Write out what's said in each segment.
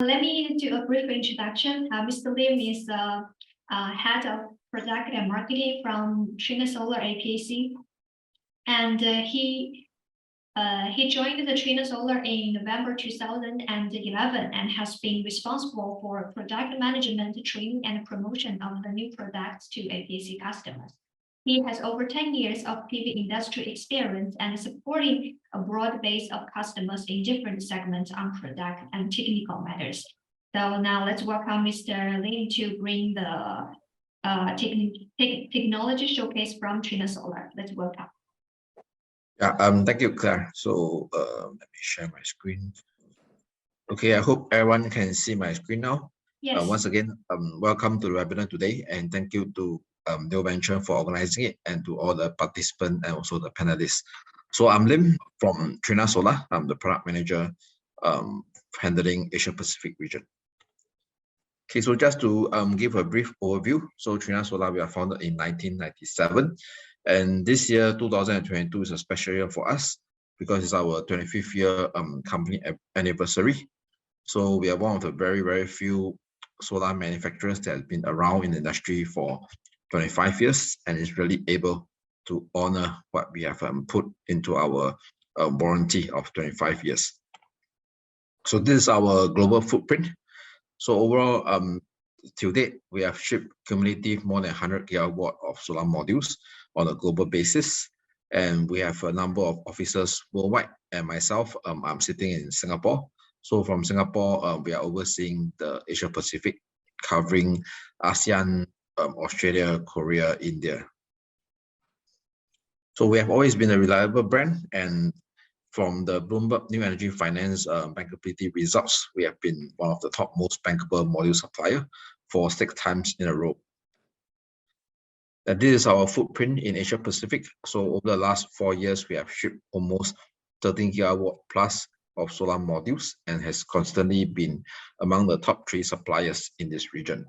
Let me do a brief introduction. Mr. Lim is head of product and marketing from Trina Solar APAC, and he joined the Trina Solar in November 2011 and has been responsible for product management, training, and promotion of the new products to APAC customers. He has over 10 years of PV industry experience and supporting a broad base of customers in different segments on product and technical matters. So now let's welcome Mr. Lin to bring the technology showcase from Trina Solar. Let's welcome. Yeah, thank you, Claire. So let me share my screen. Okay, I hope everyone can see my screen now. Yes. Once again, welcome to the webinar today, and thank you to New Venture for organizing it, and to all the participants and also the panelists. So I'm Lim from Trina Solar. I'm the product manager handling Asia Pacific region. Okay, so just to give a brief overview. So Trina Solar, we are founded in 1997. And this year, 2022, is a special year for us because it's our 25th year company anniversary. So we are one of the very, very few solar manufacturers that have been around in the industry for 25 years and is really able to honor what we have put into our warranty of 25 years. So this is our global footprint. So overall, to date, we have shipped cumulative more than 100 gigawatt of solar modules on a global basis. And we have a number of officers worldwide. And myself, I'm sitting in Singapore. So from Singapore, we are overseeing the Asia Pacific, covering ASEAN, Australia, Korea, India. So we have always been a reliable brand, and from the Bloomberg New Energy Finance bankability results, we have been one of the top most bankable module supplier for 6 times in a row. And this is our footprint in Asia Pacific. So over the last 4 years, we have shipped almost 13 gigawatt plus of solar modules and has constantly been among the top 3 suppliers in this region.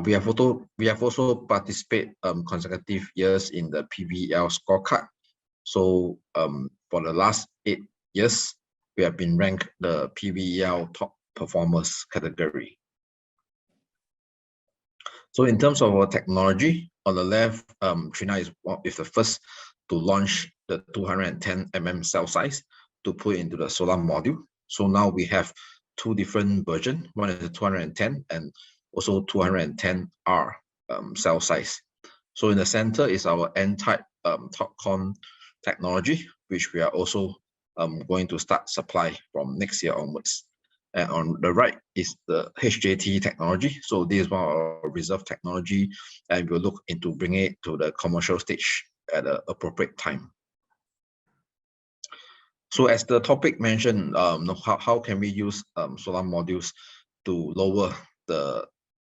We have also participated consecutive years in the PVL scorecard. So for the last 8 years, we have been ranked the PVL top performers category. So in terms of our technology, on the left, Trina is the first to launch the 210 mm cell size to put into the solar module. So now we have 2 different versions. One is the 210 and also 210R cell size. So in the center is our N-type TopCon technology, which we are also going to start supply from next year onwards. And on the right is the HJT technology. So this is one of our reserve technology, and we'll look into bringing it to the commercial stage at an appropriate time. So as the topic mentioned, how can we use solar modules to lower the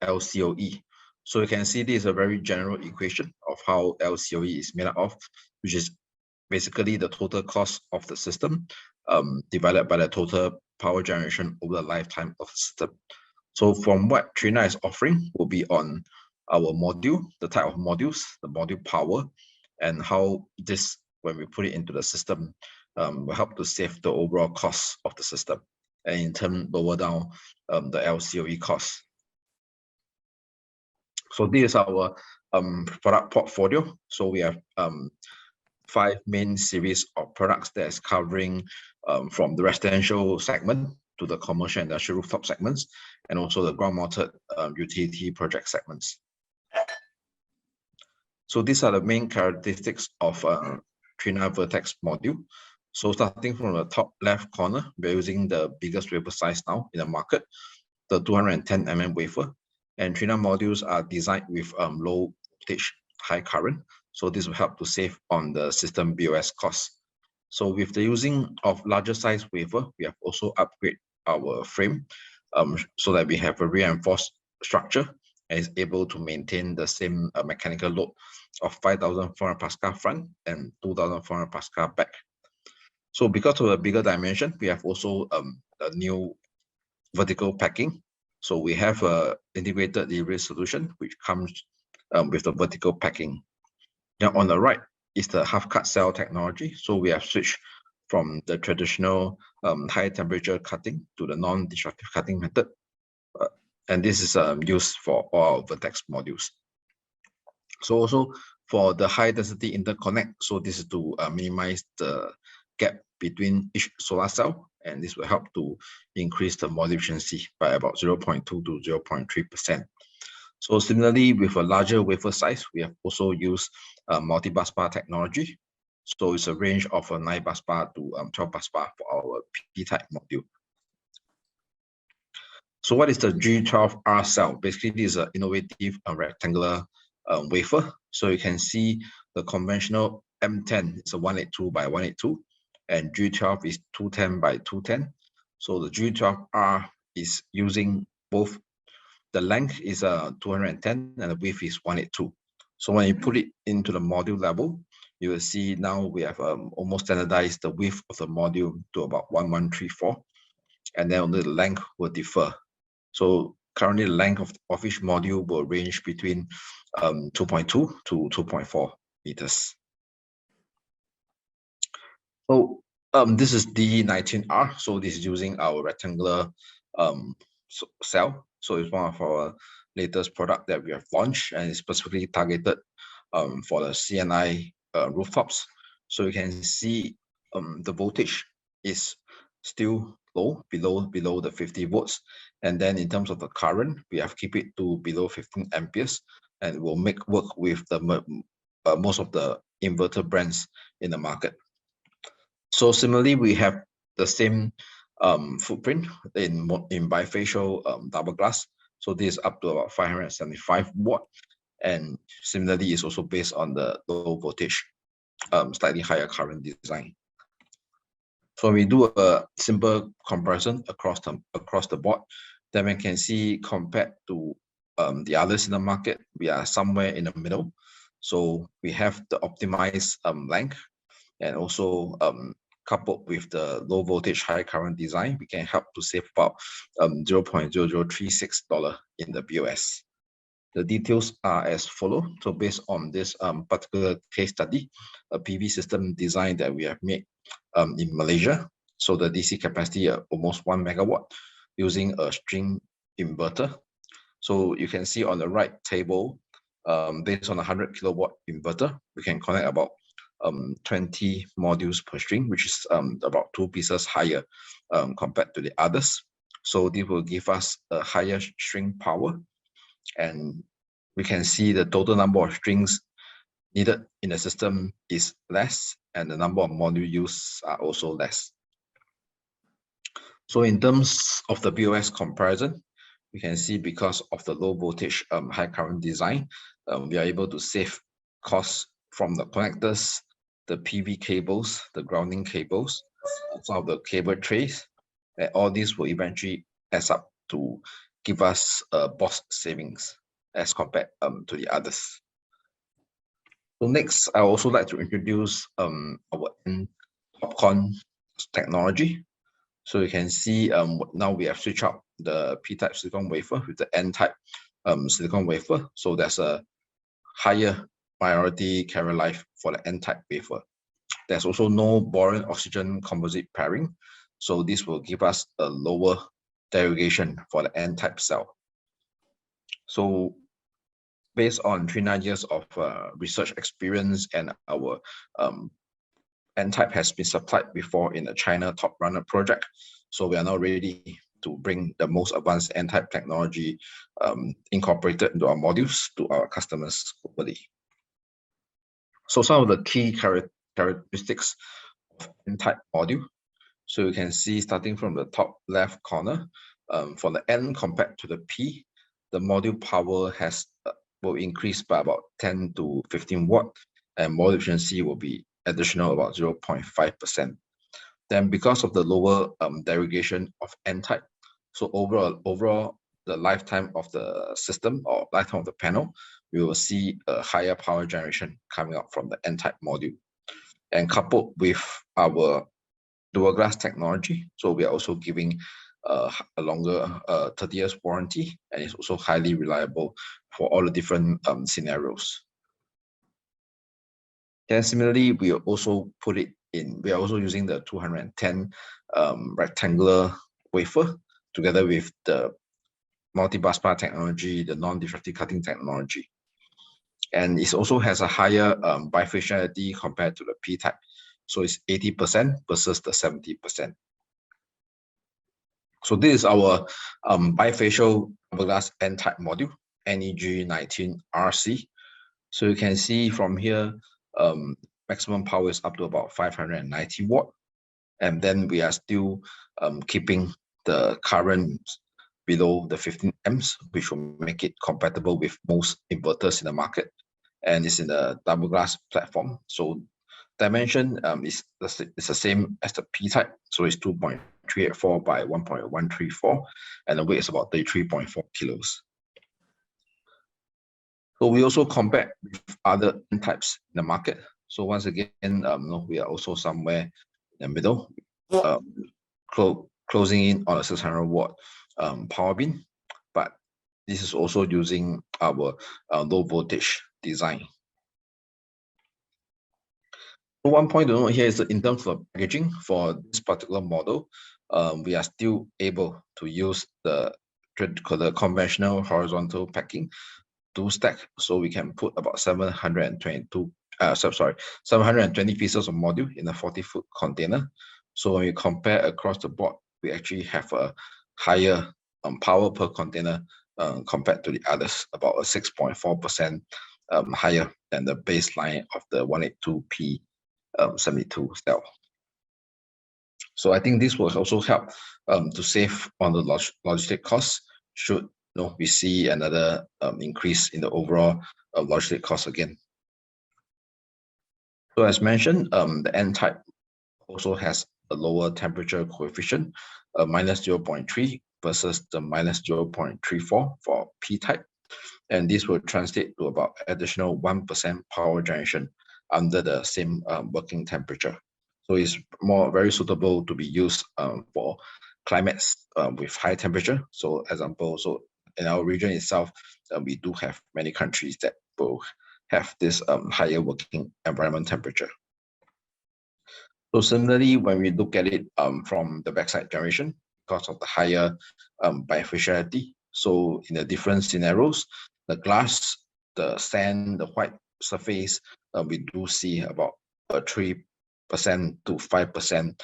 LCOE? So you can see this is a very general equation of how LCOE is made up of, which is basically the total cost of the system divided by the total power generation over the lifetime of the system. So from what Trina is offering will be on our module, the type of modules, the module power, and how this, when we put it into the system, will help to save the overall cost of the system and in turn lower down the LCOE cost. So this is our product portfolio. So we have 5 main series of products that is covering from the residential segment to the commercial and industrial rooftop segments, and also the ground-mounted utility project segments. So these are the main characteristics of Trina Vertex module. So starting from the top left corner, we're using the biggest wafer size now in the market, the 210 mm wafer. And Trina modules are designed with low voltage, high current. So this will help to save on the system BOS cost. So with the using of larger size wafer, we have also upgraded our frame so that we have a reinforced structure and is able to maintain the same mechanical load of 5,400 Pascal front and 2,400 Pascal back. So because of the bigger dimension, we have also a new vertical packing. So we have a integrated delivery solution which comes with the vertical packing. Now on the right is the half cut cell technology. So we have switched from the traditional high temperature cutting to the non-destructive cutting method. And this is used for all our Vertex modules. So also for the high density interconnect, so this is to minimize the gap between each solar cell, and this will help to increase the module efficiency by about 0.2 to 0.3%. So similarly, with a larger wafer size, we have also used multi-busbar technology. So it's a range of a 9 busbar to 12 busbar for our P-type module. So what is the G12R cell? Basically, this is an innovative rectangular wafer. So you can see the conventional M10 is a 182 by 182, and G12 is 210 by 210. So the G12R is using both. The length is 210 and the width is 182. So when you put it into the module level, you will see now we have almost standardized the width of the module to about 1134, and then only the length will differ. So currently the length of each module will range between 2.2 to 2.4 meters. So this is D19R. So this is using our rectangular cell. So it's one of our latest product that we have launched, and it's specifically targeted for the CNI rooftops. So you can see the voltage is still low, below the 50 volts. And then in terms of the current, we have keep it to below 15 amperes, and it will make work with the most of the inverter brands in the market. So similarly, we have the same footprint in bifacial double glass. So this is up to about 575 watt, and similarly, it's also based on the low voltage, slightly higher current design. So we do a simple comparison across the board, then we can see compared to the others in the market, we are somewhere in the middle. So we have the optimized length, and also coupled with the low voltage high current design, we can help to save about $0.0036 in the BOS. The details are as follow. So based on this particular case study, a PV system design that we have made in Malaysia. So the DC capacity almost 1 megawatt using a string inverter. So you can see on the right table, based on a 100 kilowatt inverter, we can connect about 20 modules per string, which is about 2 pieces higher compared to the others. So this will give us a higher string power, and we can see the total number of strings needed in the system is less, and the number of modules used are also less. So in terms of the BOS comparison, we can see because of the low voltage high current design, we are able to save costs from the connectors, the PV cables, the grounding cables, some of the cable trays, and all these will eventually add up to give us BOS savings as compared to the others. So next, I also like to introduce our TOPCon technology. So you can see now we have switched out the P-type silicon wafer with the N-type silicon wafer. So there's a higher priority carrier life for the N-type wafer. There's also no boron oxygen composite pairing. So this will give us a lower derogation for the N-type cell. So based on 39 years of research experience, and our N-type has been supplied before in the China Top Runner project. So we are now ready to bring the most advanced N-type technology incorporated into our modules to our customers globally. So some of the key characteristics of N-type module. So you can see starting from the top left corner, for the N compared to the P, the module power will increase by about 10 to 15 watt, and module efficiency will be additional about 0.5%. Then because of the lower derogation of N-type, so overall the lifetime of the system or lifetime of the panel, we will see a higher power generation coming out from the N-type module. And coupled with our dual glass technology, so we are also giving a longer 30 years warranty, and it's also highly reliable for all the different scenarios. And similarly, we also put it we are also using the 210 rectangular wafer together with the multi-bus bar technology, the non-diffractive cutting technology. And it also has a higher bifaciality compared to the P-type. So it's 80% versus the 70%. So this is our bifacial double glass N-type module, NEG19RC. So you can see from here, maximum power is up to about 590 watt. And then we are still keeping the current below the 15 amps, which will make it compatible with most inverters in the market. And it's in the double glass platform. So dimension is the same as the P-type. So it's 2.384 by 1.134, and the weight is about 33.4 kilos. So we also compare with other N-types in the market. So once again, we are also somewhere in the middle, closing in on a 600 watt power bin, but this is also using our low voltage design. So one point to note here is that in terms of packaging for this particular model, we are still able to use the conventional horizontal packing to stack, so we can put about 720 pieces of module in a 40-foot container. So when you compare across the board, we actually have a higher power per container compared to the others, about a 6.4% higher than the baseline of the 182P 72 cell. So I think this will also help to save on the logistic costs should we see another increase in the overall logistic cost again. So as mentioned, the N-type also has a lower temperature coefficient, minus 0.3 versus the minus 0.34 for P-type. And this will translate to about additional 1% power generation under the same working temperature. So it's very suitable to be used for climates with high temperature. So example, so in our region itself, we do have many countries that will have this higher working environment temperature. So similarly, when we look at it from the backside generation, because of the higher bifaciality, so in the different scenarios, the glass, the sand, the white surface, we do see about a 3% to 5%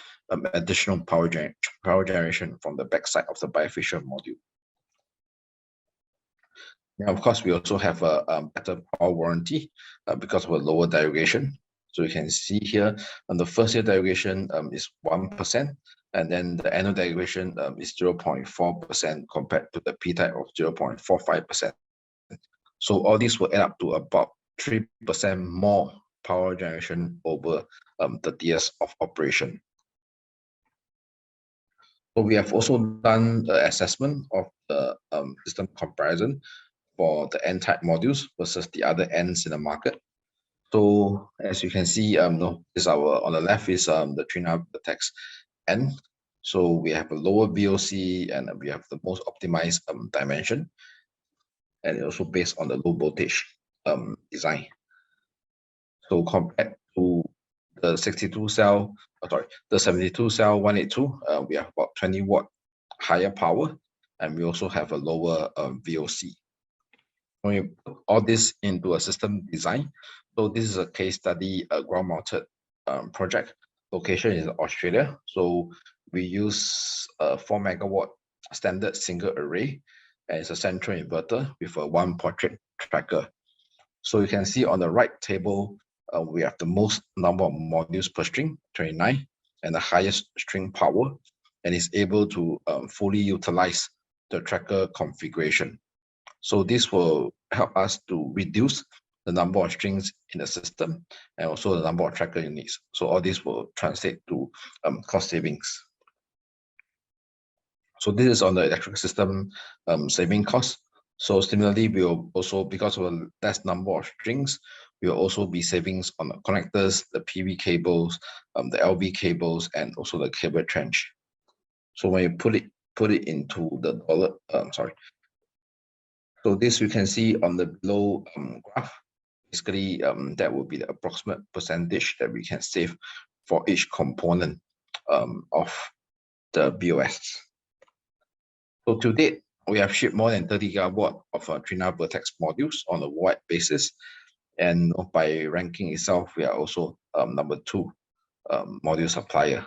additional power generation from the backside of the bifacial module. Now, of course, we also have a better power warranty because of a lower derogation. So you can see here on the first year derogation is 1%, and then the annual derogation is 0.4% compared to the P-type of 0.45%. So all this will add up to about 3% more power generation over 30 years of operation. So we have also done the assessment of the system comparison for the N-type modules versus the other Ns in the market. So as you can see, this on the left is the Trina Vertex N. So we have a lower VOC and we have the most optimized dimension, and also based on the low voltage design. So compared to the 72 cell 182, we have about 20 watt higher power, and we also have a lower VOC. When you put all this into a system design, so this is a case study, a ground-mounted project. Location is Australia. So we use a 4 megawatt standard single array, and it's a central inverter with a 1 portrait tracker. So you can see on the right table, we have the most number of modules per string, 29, and the highest string power, and it's able to fully utilize the tracker configuration. So this will help us to reduce the number of strings in the system and also the number of tracker units. So all this will translate to cost savings. So this is on the electrical system saving costs. So similarly, we will also, because of a less number of strings, we will also be savings on the connectors, the PV cables, the LV cables, and also the cable trench. So when you put it into the dollar, so this you can see on the below graph. Basically, that will be the approximate percentage that we can save for each component of the BOS. So to date, we have shipped more than 30 gigawatt of Trina Vertex modules on a worldwide basis. And by ranking itself, we are also number 2 module supplier.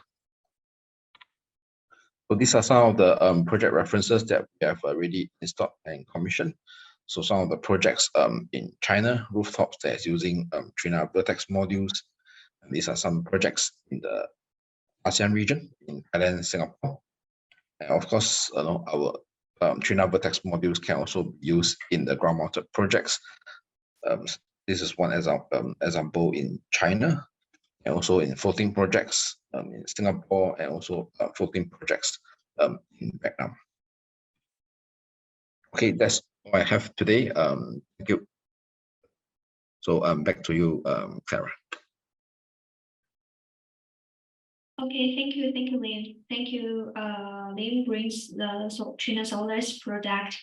So these are some of the project references that we have already installed and commissioned. So some of the projects in China, rooftops that is using Trina Vertex modules. And these are some projects in the ASEAN region, in Thailand and Singapore. And of course, our Trina Vertex modules can also be used in the ground-mounted projects. This is one example in China, and also in floating projects in Singapore, and also floating projects in Vietnam. Okay, that's all I have today. Thank you. So back to you, Clara. Okay, thank you, Lim. Thank you. Lim brings the Trina Solar's product